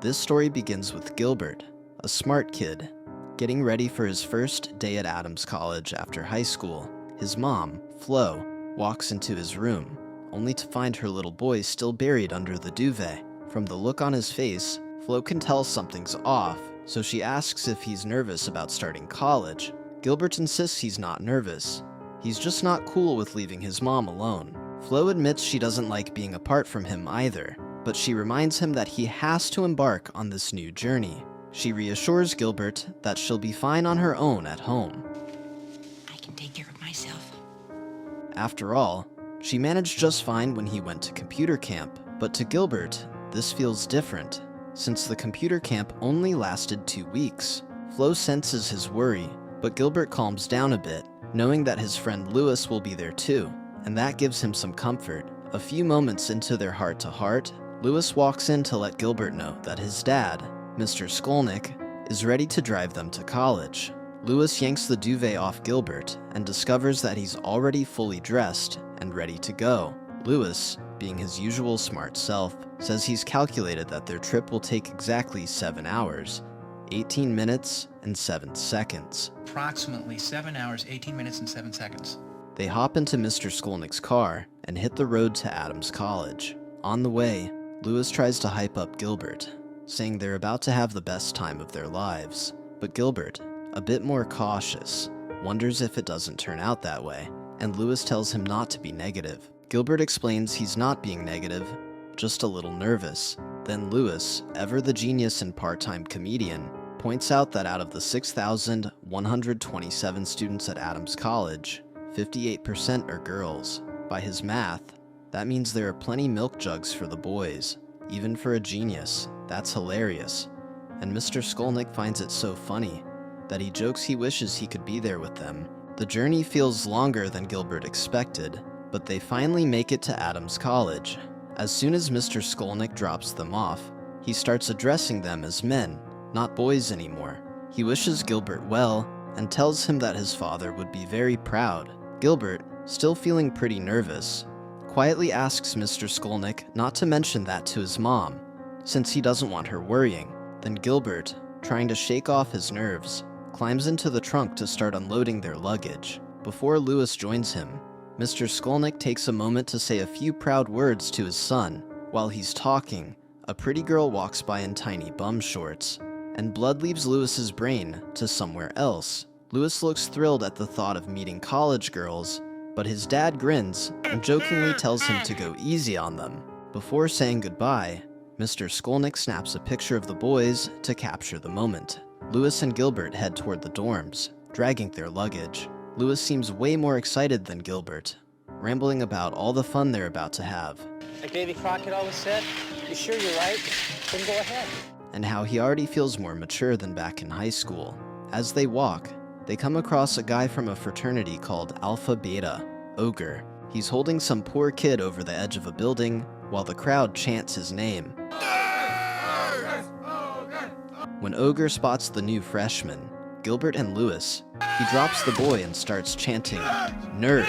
This story begins with Gilbert, a smart kid, getting ready for his first day at Adams College after high school. His mom, Flo, walks into his room, only to find her little boy still buried under the duvet. From the look on his face, Flo can tell something's off, so she asks if he's nervous about starting college. Gilbert insists he's not nervous. He's just not cool with leaving his mom alone. Flo admits she doesn't like being apart from him either, but she reminds him that he has to embark on this new journey. She reassures Gilbert that she'll be fine on her own at home. I can take care of myself. After all, she managed just fine when he went to computer camp, but to Gilbert, this feels different, since the computer camp only lasted 2 weeks. Flo senses his worry, but Gilbert calms down a bit, knowing that his friend Lewis will be there too, and that gives him some comfort. A few moments into their heart-to-heart, Lewis walks in to let Gilbert know that his dad, Mr. Skolnick, is ready to drive them to college. Lewis yanks the duvet off Gilbert and discovers that he's already fully dressed and ready to go. Lewis, being his usual smart self, says he's calculated that their trip will take exactly 7 hours, 18 minutes, and 7 seconds. Approximately 7 hours, 18 minutes, and 7 seconds. They hop into Mr. Skolnick's car and hit the road to Adams College. On the way, Lewis tries to hype up Gilbert, saying they're about to have the best time of their lives. But Gilbert, a bit more cautious, wonders if it doesn't turn out that way, and Lewis tells him not to be negative. Gilbert explains he's not being negative, just a little nervous. Then Lewis, ever the genius and part-time comedian, points out that out of the 6,127 students at Adams College, 58% are girls. By his math, that means there are plenty milk jugs for the boys. Even for a genius, that's hilarious. And Mr. Skolnick finds it so funny that he jokes he wishes he could be there with them. The journey feels longer than Gilbert expected, but they finally make it to Adams College. As soon as Mr. Skolnick drops them off, he starts addressing them as men, not boys anymore. He wishes Gilbert well and tells him that his father would be very proud. Gilbert, still feeling pretty nervous, quietly asks Mr. Skolnick not to mention that to his mom, since he doesn't want her worrying. Then Gilbert, trying to shake off his nerves, climbs into the trunk to start unloading their luggage. Before Lewis joins him, Mr. Skolnick takes a moment to say a few proud words to his son. While he's talking, a pretty girl walks by in tiny bum shorts, and blood leaves Lewis's brain to somewhere else. Lewis looks thrilled at the thought of meeting college girls, but his dad grins and jokingly tells him to go easy on them. Before saying goodbye, Mr. Skolnick snaps a picture of the boys to capture the moment. Lewis and Gilbert head toward the dorms, dragging their luggage. Lewis seems way more excited than Gilbert, rambling about all the fun they're about to have. Like Davy Crockett always said, you sure you're right? Then go ahead. And how he already feels more mature than back in high school. As they walk, they come across a guy from a fraternity called Alpha Beta, Ogre. He's holding some poor kid over the edge of a building while the crowd chants his name. When Ogre spots the new freshman, Gilbert and Lewis, he drops the boy and starts chanting, "Nerd!"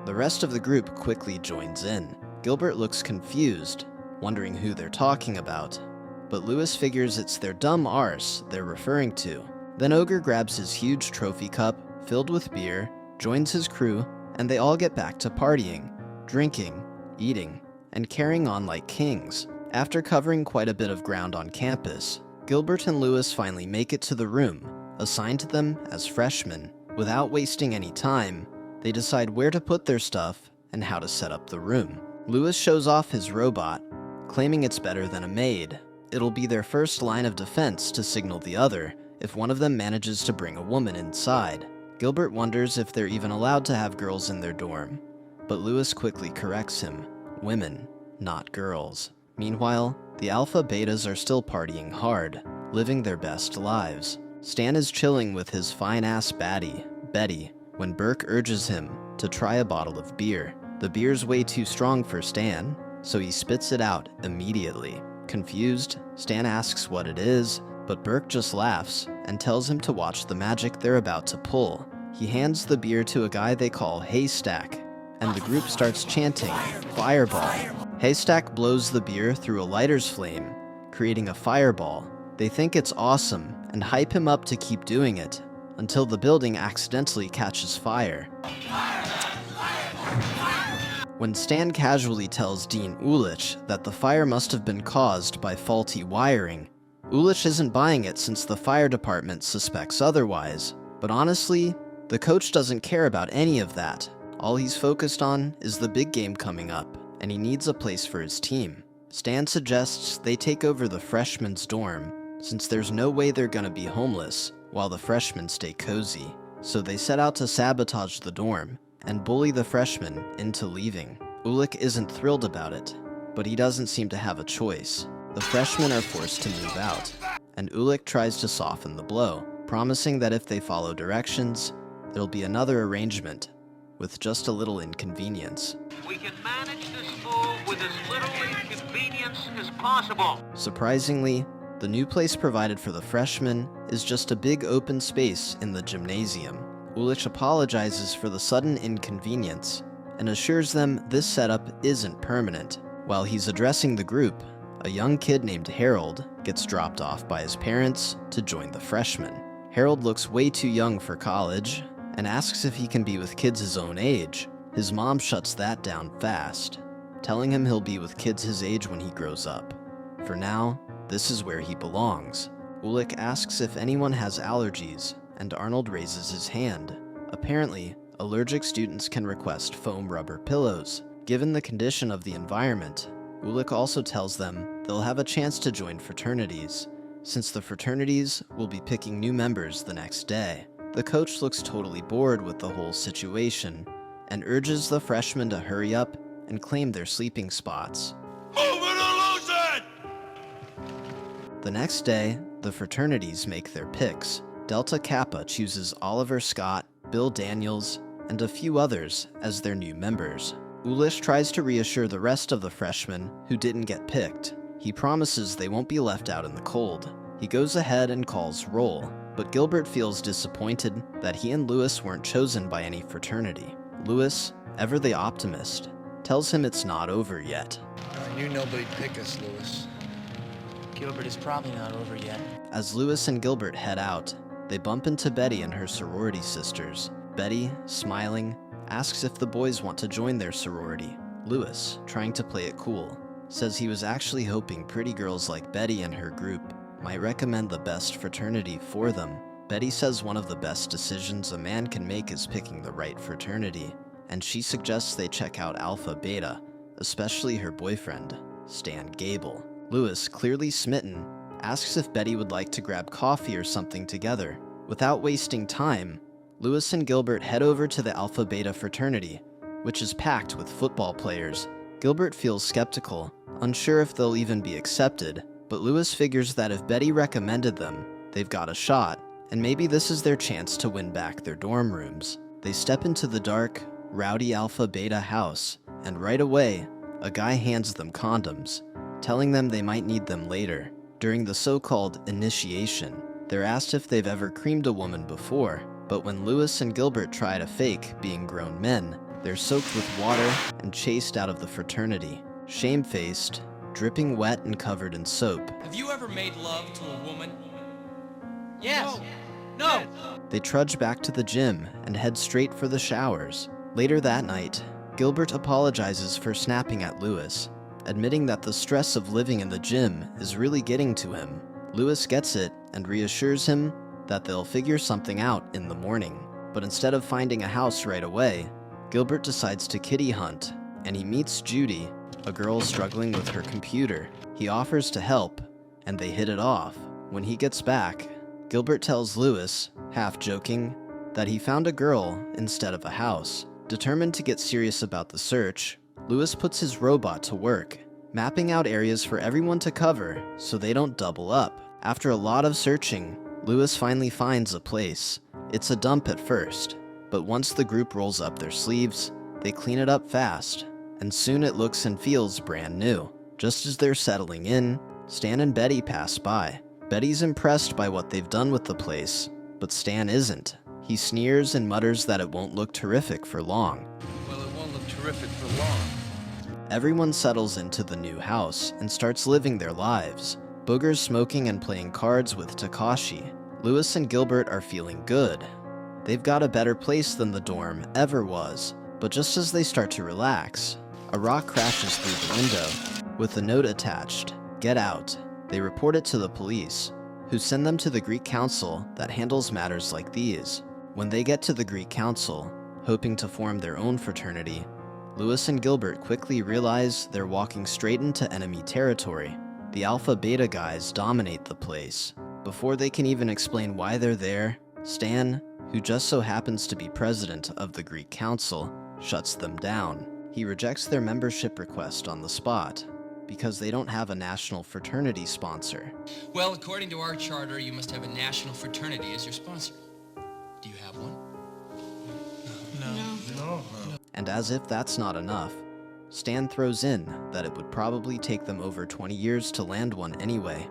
The rest of the group quickly joins in. Gilbert looks confused, wondering who they're talking about, but Lewis figures it's their dumb arse they're referring to. Then Ogre grabs his huge trophy cup, filled with beer, joins his crew, and they all get back to partying, drinking, eating, and carrying on like kings. After covering quite a bit of ground on campus, Gilbert and Lewis finally make it to the room, assigned to them as freshmen. Without wasting any time, they decide where to put their stuff and how to set up the room. Lewis shows off his robot, claiming it's better than a maid. It'll be their first line of defense to signal the other if one of them manages to bring a woman inside. Gilbert wonders if they're even allowed to have girls in their dorm, but Lewis quickly corrects him. Women, not girls. Meanwhile, the Alpha Betas are still partying hard, living their best lives. Stan is chilling with his fine-ass baddie, Betty, when Burke urges him to try a bottle of beer. The beer's way too strong for Stan, so he spits it out immediately. Confused, Stan asks what it is, but Burke just laughs and tells him to watch the magic they're about to pull. He hands the beer to a guy they call Haystack, and the group starts chanting, "Fireball." Haystack blows the beer through a lighter's flame, creating a fireball. They think it's awesome and hype him up to keep doing it, until the building accidentally catches fire. When Stan casually tells Dean Ulich that the fire must have been caused by faulty wiring, Ulich isn't buying it since the fire department suspects otherwise. But honestly, the coach doesn't care about any of that. All he's focused on is the big game coming up, and he needs a place for his team. Stan suggests they take over the freshmen's dorm, since there's no way they're gonna be homeless while the freshmen stay cozy. So they set out to sabotage the dorm and bully the freshmen into leaving. Ulich isn't thrilled about it, but he doesn't seem to have a choice. The freshmen are forced to move out, and Ulich tries to soften the blow, promising that if they follow directions, there'll be another arrangement, with just a little inconvenience. We can manage this move with as little inconvenience as possible. Surprisingly, the new place provided for the freshmen is just a big open space in the gymnasium. Ulich apologizes for the sudden inconvenience and assures them this setup isn't permanent. While he's addressing the group, a young kid named Harold gets dropped off by his parents to join the freshmen. Harold looks way too young for college and asks if he can be with kids his own age. His mom shuts that down fast, telling him he'll be with kids his age when he grows up. For now, this is where he belongs. Ulich asks if anyone has allergies, and Arnold raises his hand. Apparently, allergic students can request foam rubber pillows. Given the condition of the environment, Ulich also tells them they'll have a chance to join fraternities, since the fraternities will be picking new members the next day. The coach looks totally bored with the whole situation, and urges the freshmen to hurry up and claim their sleeping spots. Move it or lose it! The next day, the fraternities make their picks. Delta Kappa chooses Oliver Scott, Bill Daniels, and a few others as their new members. Ulich tries to reassure the rest of the freshmen who didn't get picked. He promises they won't be left out in the cold. He goes ahead and calls roll, but Gilbert feels disappointed that he and Lewis weren't chosen by any fraternity. Lewis, ever the optimist, tells him it's not over yet. I knew nobody'd pick us, Lewis. Gilbert is probably not over yet. As Lewis and Gilbert head out, they bump into Betty and her sorority sisters. Betty, smiling, asks if the boys want to join their sorority. Lewis, trying to play it cool, says he was actually hoping pretty girls like Betty and her group might recommend the best fraternity for them. Betty says one of the best decisions a man can make is picking the right fraternity, and she suggests they check out Alpha Beta, especially her boyfriend, Stan Gable. Lewis, clearly smitten, asks if Betty would like to grab coffee or something together. Without wasting time, Lewis and Gilbert head over to the Alpha Beta fraternity, which is packed with football players. Gilbert feels skeptical, unsure if they'll even be accepted, but Lewis figures that if Betty recommended them, they've got a shot, and maybe this is their chance to win back their dorm rooms. They step into the dark, rowdy Alpha Beta house, and right away, a guy hands them condoms, telling them they might need them later. During the so-called initiation, they're asked if they've ever creamed a woman before, but when Lewis and Gilbert try to fake being grown men, they're soaked with water and chased out of the fraternity. Shamefaced, dripping wet and covered in soap, Have you ever made love to a woman? Yes. No. they trudge back to the gym and head straight for the showers. Later that night, Gilbert apologizes for snapping at Lewis, admitting that the stress of living in the gym is really getting to him. Lewis gets it and reassures him that they'll figure something out in the morning. But instead of finding a house right away, Gilbert decides to kitty hunt, and he meets Judy, a girl struggling with her computer. He offers to help, and they hit it off. When he gets back, Gilbert tells Lewis, half joking, that he found a girl instead of a house. Determined to get serious about the search, Lewis puts his robot to work, mapping out areas for everyone to cover so they don't double up. After a lot of searching, Lewis finally finds a place. It's a dump at first, but once the group rolls up their sleeves, they clean it up fast, and soon it looks and feels brand new. Just as they're settling in, Stan and Betty pass by. Betty's impressed by what they've done with the place, but Stan isn't. He sneers and mutters that it won't look terrific for long. Well, it won't look terrific for long. Everyone settles into the new house and starts living their lives. Booger's smoking and playing cards with Takashi. Lewis and Gilbert are feeling good. They've got a better place than the dorm ever was, but just as they start to relax, a rock crashes through the window with a note attached, "Get out." They report it to the police, who send them to the Greek council that handles matters like these. When they get to the Greek council, hoping to form their own fraternity, Lewis and Gilbert quickly realize they're walking straight into enemy territory. The Alpha Beta guys dominate the place. Before they can even explain why they're there, Stan, who just so happens to be president of the Greek council, shuts them down. He rejects their membership request on the spot, because they don't have a national fraternity sponsor. Well, according to our charter, you must have a national fraternity as your sponsor. Do you have one? No. And as if that's not enough, Stan throws in that it would probably take them over 20 years to land one anyway.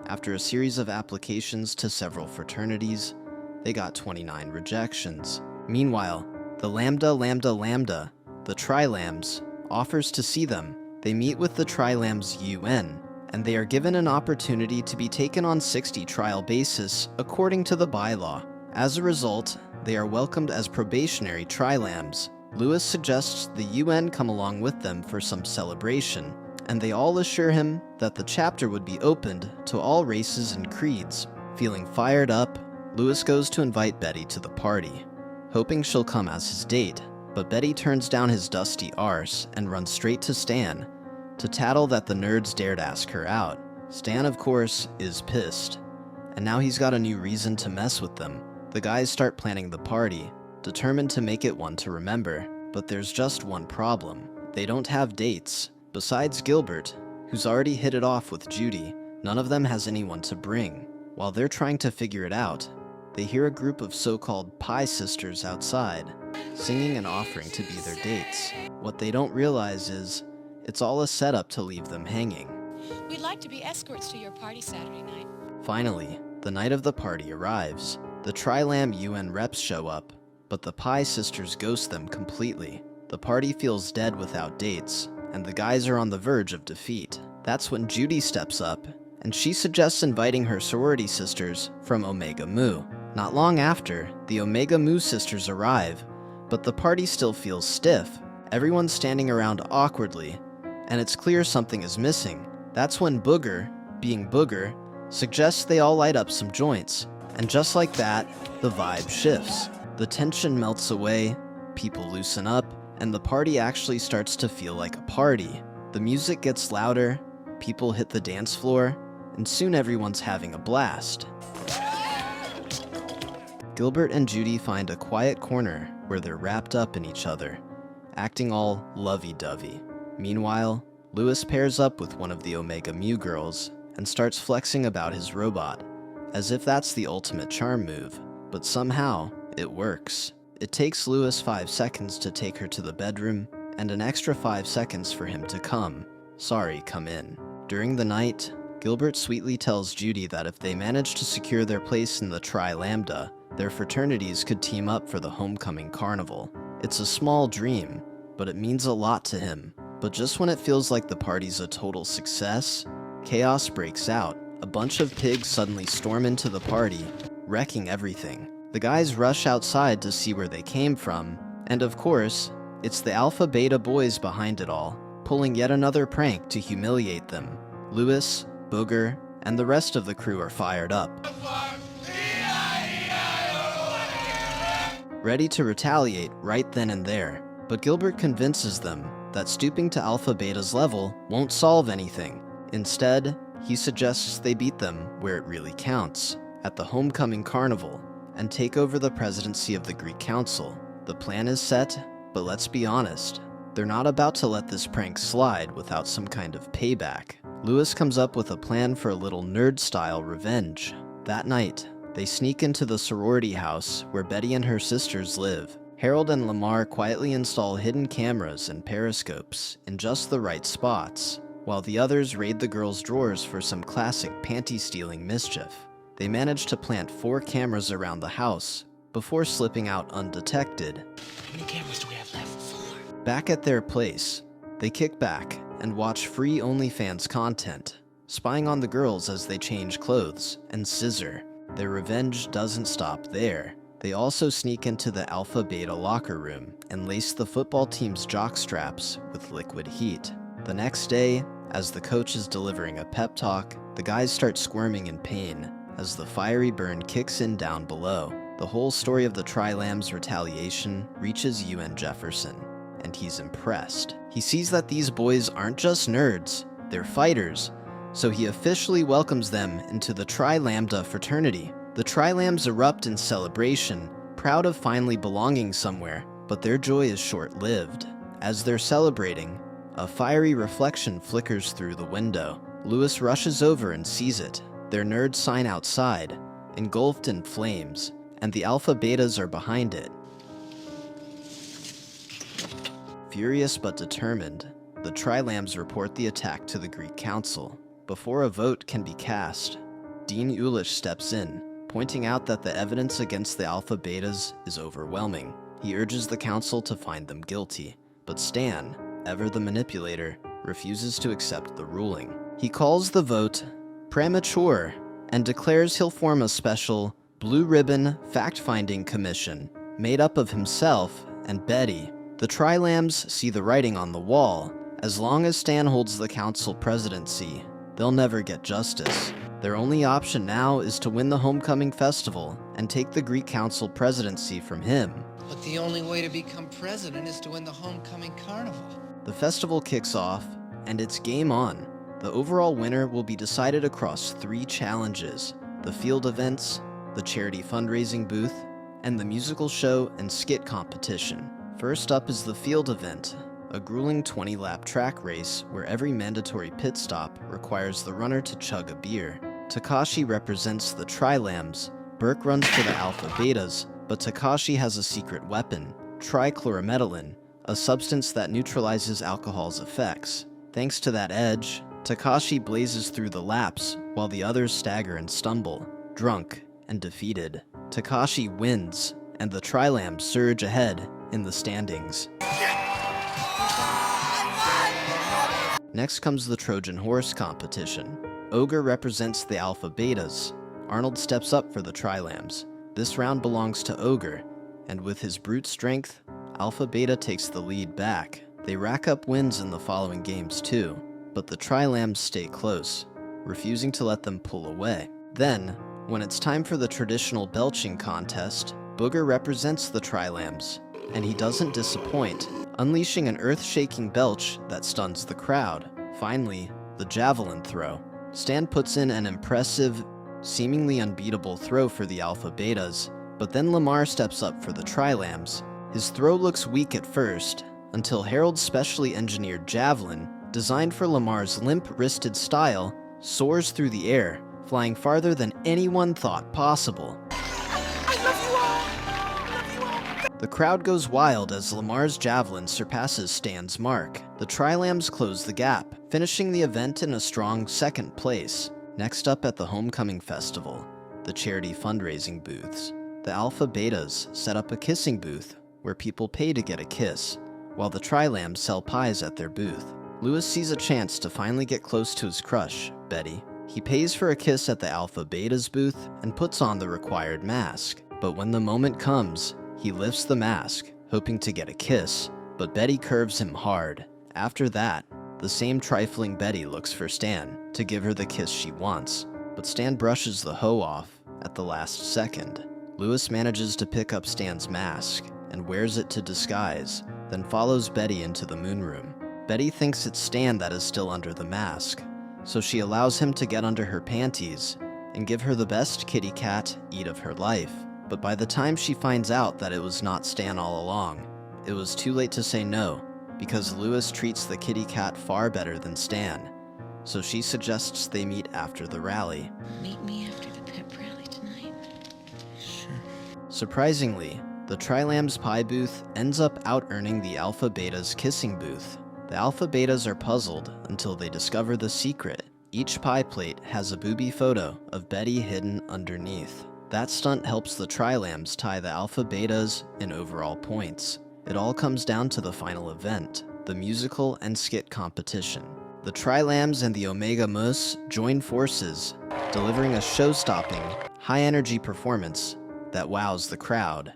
After a series of applications to several fraternities, they got 29 rejections. Meanwhile, the Lambda, the Tri-Lambs, offers to see them. They meet with the Tri-Lambs UN, and they are given an opportunity to be taken on 60 trial basis according to the bylaw. As a result, they are welcomed as probationary Tri-Lambs. Lewis suggests the UN come along with them for some celebration, and they all assure him that the chapter would be opened to all races and creeds. Feeling fired up, Lewis goes to invite Betty to the party, hoping she'll come as his date, but Betty turns down his dusty arse and runs straight to Stan to tattle that the nerds dared ask her out. Stan, of course, is pissed, and now he's got a new reason to mess with them. The guys start planning the party, determined to make it one to remember, but there's just one problem. They don't have dates. Besides Gilbert, who's already hit it off with Judy, none of them has anyone to bring. While they're trying to figure it out, they hear a group of so-called Pie Sisters outside, singing and offering to be their dates. What they don't realize is, it's all a setup to leave them hanging. We'd like to be escorts to your party Saturday night. Finally, the night of the party arrives. The Tri-Lamb UN reps show up, but the Pie Sisters ghost them completely. The party feels dead without dates, and the guys are on the verge of defeat. That's when Judy steps up, and she suggests inviting her sorority sisters from Omega Mu. Not long after, the Omega Mu sisters arrive, but the party still feels stiff. Everyone's standing around awkwardly, and it's clear something is missing. That's when Booger, being Booger, suggests they all light up some joints, and just like that, the vibe shifts. The tension melts away, people loosen up, and the party actually starts to feel like a party. The music gets louder, people hit the dance floor, and soon everyone's having a blast. Gilbert and Judy find a quiet corner where they're wrapped up in each other, acting all lovey-dovey. Meanwhile, Lewis pairs up with one of the Omega Mu girls and starts flexing about his robot, as if that's the ultimate charm move, but somehow it works. It takes Lewis 5 seconds to take her to the bedroom, and an extra 5 seconds for him to come. Sorry, come in. During the night, Gilbert sweetly tells Judy that if they manage to secure their place in the Tri-Lambda, their fraternities could team up for the homecoming carnival. It's a small dream, but it means a lot to him. But just when it feels like the party's a total success, chaos breaks out. A bunch of pigs suddenly storm into the party, wrecking everything. The guys rush outside to see where they came from, and of course, it's the Alpha Beta boys behind it all, pulling yet another prank to humiliate them. Lewis, Booger, and the rest of the crew are fired up, ready to retaliate right then and there. But Gilbert convinces them that stooping to Alpha Beta's level won't solve anything. Instead, he suggests they beat them where it really counts, at the homecoming carnival, and take over the presidency of the Greek Council. The plan is set, but let's be honest, they're not about to let this prank slide without some kind of payback. Lewis comes up with a plan for a little nerd-style revenge. That night, they sneak into the sorority house where Betty and her sisters live. Harold and Lamar quietly install hidden cameras and periscopes in just the right spots, while the others raid the girls' drawers for some classic panty-stealing mischief. They manage to plant 4 cameras around the house before slipping out undetected. How many cameras do we have left? 4. Back at their place, they kick back and watch free OnlyFans content. spying on the girls as they change clothes and scissor. Their revenge doesn't stop there. They also sneak into the Alpha-Beta locker room and lace the football team's jock straps with liquid heat. The next day, as the coach is delivering a pep talk, the guys start squirming in pain as the fiery burn kicks in down below. The whole story of the Tri-Lambs' retaliation reaches UN Jefferson, and he's impressed. He sees that these boys aren't just nerds, they're fighters, so he officially welcomes them into the Tri-Lambda fraternity. The Tri-Lambs erupt in celebration, proud of finally belonging somewhere, but their joy is short-lived. As they're celebrating, a fiery reflection flickers through the window. Lewis rushes over and sees it. Their nerd sign outside, engulfed in flames, and the Alpha-Betas are behind it. Furious but determined, the Tri-Lambs report the attack to the Greek Council. Before a vote can be cast, Dean Ulish steps in, pointing out that the evidence against the Alpha-Betas is overwhelming. He urges the council to find them guilty, but Stan, ever the manipulator, refuses to accept the ruling. He calls the vote premature and declares he'll form a special blue ribbon fact-finding commission made up of himself and Betty. The Tri-Lambs see the writing on the wall. As long as Stan holds the council presidency, they'll never get justice. Their only option now is to win the homecoming festival and take the Greek council presidency from him. But the only way to become president is to win the homecoming carnival. The festival kicks off, and it's game on. The overall winner will be decided across 3 challenges: the field events, the charity fundraising booth, and the musical show and skit competition. First up is the field event, a grueling 20-lap track race where every mandatory pit stop requires the runner to chug a beer. Takashi represents the Tri-Lambs. Burke runs for the Alpha-Betas, but Takashi has a secret weapon, trichlorometylene, a substance that neutralizes alcohol's effects. Thanks to that edge, Takashi blazes through the laps while the others stagger and stumble, drunk and defeated. Takashi wins, and the Tri-Lambs surge ahead in the standings. Next comes the Trojan Horse competition. Ogre represents the Alpha-Betas. Arnold steps up for the Tri-Lambs. This round belongs to Ogre, and with his brute strength, Alpha-Beta takes the lead back. They rack up wins in the following games too, but the Tri-Lambs stay close, refusing to let them pull away. Then, when it's time for the traditional belching contest, Booger represents the Tri-Lambs, and he doesn't disappoint, unleashing an earth-shaking belch that stuns the crowd. Finally, the javelin throw. Stan puts in an impressive, seemingly unbeatable throw for the Alpha-Betas, but then Lamar steps up for the Tri-Lambs. His throw looks weak at first, until Harold's specially engineered javelin, designed for Lamar's limp-wristed style, soars through the air, flying farther than anyone thought possible. The crowd goes wild as Lamar's javelin surpasses Stan's mark. The Tri-Lambs close the gap, finishing the event in a strong 2nd place. Next up at the Homecoming Festival, the charity fundraising booths. The Alpha-Betas set up a kissing booth where people pay to get a kiss, while the Tri-Lambs sell pies at their booth. Lewis sees a chance to finally get close to his crush, Betty. He pays for a kiss at the Alpha-Beta's booth and puts on the required mask. But when the moment comes, he lifts the mask, hoping to get a kiss, but Betty curves him hard. After that, the same trifling Betty looks for Stan to give her the kiss she wants, but Stan brushes the hoe off at the last second. Lewis manages to pick up Stan's mask and wears it to disguise, then follows Betty into the moonroom. Betty thinks it's Stan that is still under the mask, so she allows him to get under her panties and give her the best kitty cat eat of her life. But by the time she finds out that it was not Stan all along, it was too late to say no, because Lewis treats the kitty cat far better than Stan, so she suggests they meet after the rally. Meet me after the pep rally tonight. Sure. Surprisingly, the Tri-Lambs pie booth ends up out-earning the Alpha-Beta's kissing booth. The Alpha-Betas are puzzled until they discover the secret. Each pie plate has a booby photo of Betty hidden underneath. That stunt helps the Tri-Lambs tie the Alpha-Betas in overall points. It all comes down to the final event, the musical and skit competition. The Tri-Lambs and the Omega Mus join forces, delivering a show-stopping, high-energy performance that wows the crowd.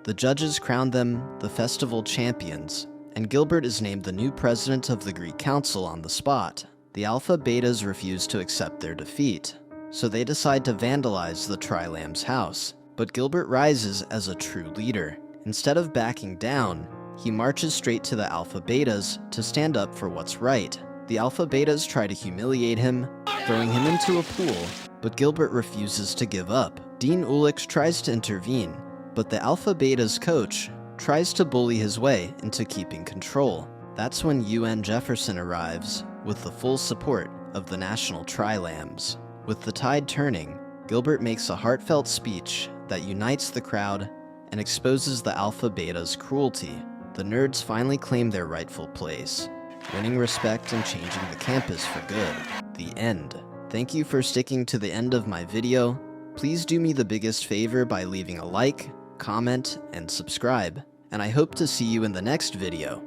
The judges crown them the festival champions, and Gilbert is named the new president of the Greek Council on the spot. The Alpha Betas refuse to accept their defeat, so they decide to vandalize the Tri-Lamb's house. But Gilbert rises as a true leader. Instead of backing down, he marches straight to the Alpha Betas to stand up for what's right. The Alpha Betas try to humiliate him, throwing him into a pool, but Gilbert refuses to give up. Dean Ulix tries to intervene, but the Alpha Beta's coach tries to bully his way into keeping control. That's when UN Jefferson arrives, with the full support of the National Tri-Lambs. With the tide turning, Gilbert makes a heartfelt speech that unites the crowd and exposes the Alpha Beta's cruelty. The nerds finally claim their rightful place, winning respect and changing the campus for good. The end. Thank you for sticking to the end of my video. Please do me the biggest favor by leaving a like, comment, and subscribe, and I hope to see you in the next video.